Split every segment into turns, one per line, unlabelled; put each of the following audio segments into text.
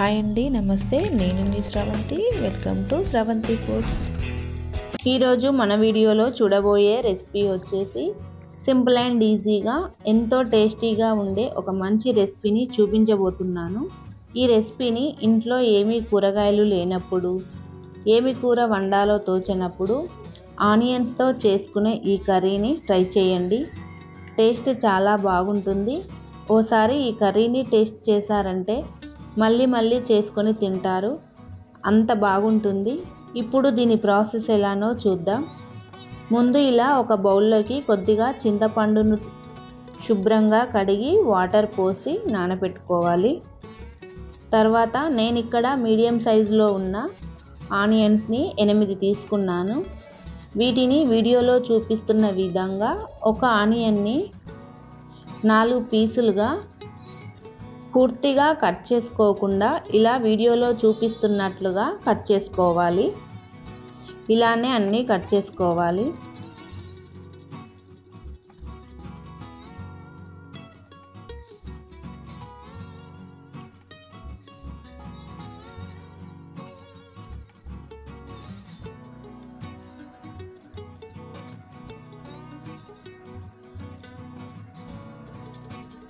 Hi అండి, నమస్తే. నేను మీ Sravanthi. Welcome to Sravanthi foods.
ఈరోజు మన వీడియోలో చూడబోయే రెసిపీ వచ్చేసి సింపుల్ అండ్ ఈజీగా ఎంతో టేస్టీగా ఉండే ఒక మంచి రెసిపీని చూపించబోతున్నాను. ఈ రెసిపీని ఇంట్లో ఏమీ కూరగాయలు లేనప్పుడు, ఏమి కూర వండాలో తోచనప్పుడు ఆనియన్స్తో చేసుకునే ఈ కర్రీని ట్రై చేయండి. టేస్ట్ చాలా బాగుంటుంది. ఓసారి ఈ కర్రీని టేస్ట్ చేశారంటే మళ్ళీ మళ్ళీ చేసుకొని తింటారు, అంత బాగుంటుంది. ఇప్పుడు దీని ప్రాసెస్ ఎలానో చూద్దాం. ముందు ఇలా ఒక బౌల్లోకి కొద్దిగా చింతపండును శుభ్రంగా కడిగి వాటర్ పోసి నానబెట్టుకోవాలి. తర్వాత నేను ఇక్కడ మీడియం సైజులో ఉన్న ఆనియన్స్ని 8 తీసుకున్నాను. వీటిని వీడియోలో చూపిస్తున్న విధంగా ఒక ఆనియన్ని 4 పీసులుగా పూర్తిగా కట్ చేసుకోకుండా ఇలా వీడియోలో చూపిస్తున్నట్లుగా కట్ చేసుకోవాలి. ఇలానే అన్నీ కట్ చేసుకోవాలి.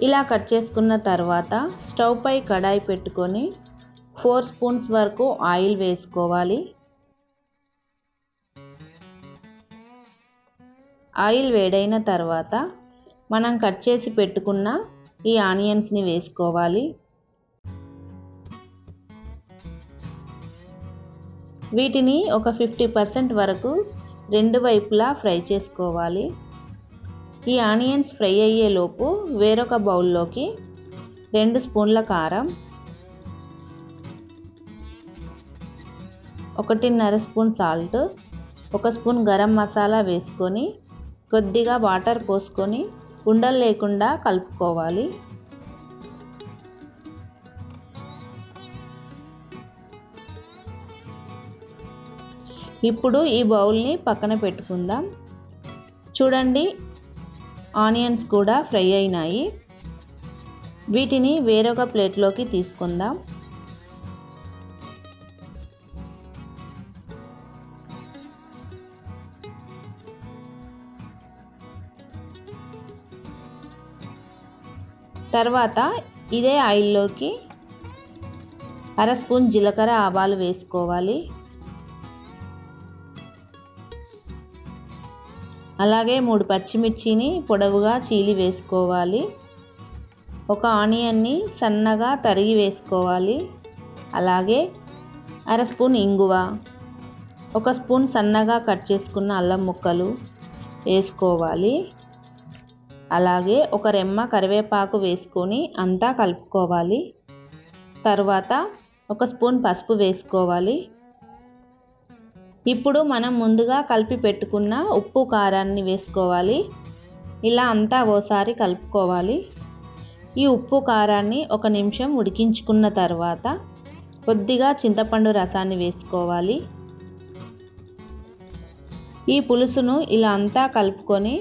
ఇలా కట్ చేసుకున్న తర్వాత స్టవ్ పై కడాయి పెట్టుకొని 4 స్పూన్స్ వరకు ఆయిల్ వేసుకోవాలి. ఆయిల్ వేడైన తర్వాత మనం కట్ చేసి పెట్టుకున్న ఈ ఆనియన్స్ని వేసుకోవాలి. వీటిని ఒక 50% వరకు రెండు వైపులా ఫ్రై చేసుకోవాలి. ఈ ఆనియన్స్ ఫ్రై అయ్యేలోపు వేరొక బౌల్లోకి 2 స్పూన్ల కారం, 1.5 spoon salt, 1 spoon garam masala వేసుకొని కొద్దిగా వాటర్ పోసుకొని ఉండలు లేకుండా కలుపుకోవాలి. ఇప్పుడు ఈ బౌల్ని పక్కన పెట్టుకుందాం. చూడండి, ఆనియన్స్ కూడా ఫ్రై అయినాయి. వీటిని వేరొక ప్లేట్లోకి తీసుకుందాం. తర్వాత ఇదే ఆయిల్లోకి 1/2 స్పూన్ జీలకర్ర ఆవాలు వేసుకోవాలి. అలాగే 3 పచ్చిమిర్చిని పొడవుగా చీలి వేసుకోవాలి. ఒక ఆనియన్ని సన్నగా తరిగి వేసుకోవాలి. అలాగే 1/2 స్పూన్ ఇంగువ, 1 స్పూన్ సన్నగా కట్ చేసుకున్న అల్లం ముక్కలు వేసుకోవాలి. అలాగే ఒక రెమ్మ కరివేపాకు వేసుకొని అంతా కలుపుకోవాలి. తర్వాత 1 స్పూన్ పసుపు వేసుకోవాలి. ఇప్పుడు మనం ముందుగా కలిపి పెట్టుకున్న ఉప్పు కారాన్ని వేసుకోవాలి. ఇలా అంతా ఓసారి కలుపుకోవాలి. ఈ ఉప్పు కారాన్ని 1 నిమిషం ఉడికించుకున్న తర్వాత కొద్దిగా చింతపండు రసాన్ని వేసుకోవాలి. ఈ పులుసును ఇలా అంతా కలుపుకొని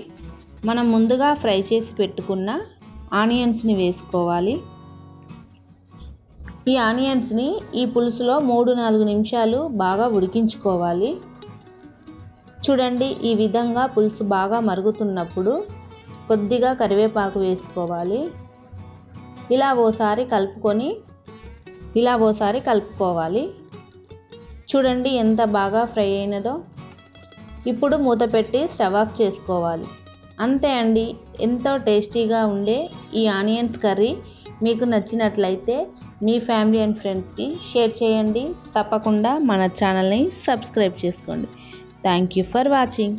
మనం ముందుగా ఫ్రై చేసి పెట్టుకున్న ఆనియన్స్ని వేసుకోవాలి. ఈ ఆనియన్స్ని ఈ పులుసులో 3-4 నిమిషాలు బాగా ఉడికించుకోవాలి. చూడండి, ఈ విధంగా పులుసు బాగా మరుగుతున్నప్పుడు కొద్దిగా కరివేపాకు వేసుకోవాలి. ఇలా ఓసారి కలుపుకోవాలి. చూడండి ఎంత బాగా ఫ్రై అయినదో. ఇప్పుడు మూత పెట్టి స్టవ్ ఆఫ్ చేసుకోవాలి. అంతే అండి, ఎంతో టేస్టీగా ఉండే ఈ ఆనియన్స్ కర్రీ మీకు నచ్చినట్లయితే మీ ఫ్యామిలీ అండ్ ఫ్రెండ్స్కి షేర్ చేయండి. తప్పకుండా మన ఛానల్ని సబ్స్క్రైబ్ చేసుకోండి. Thank you for watching.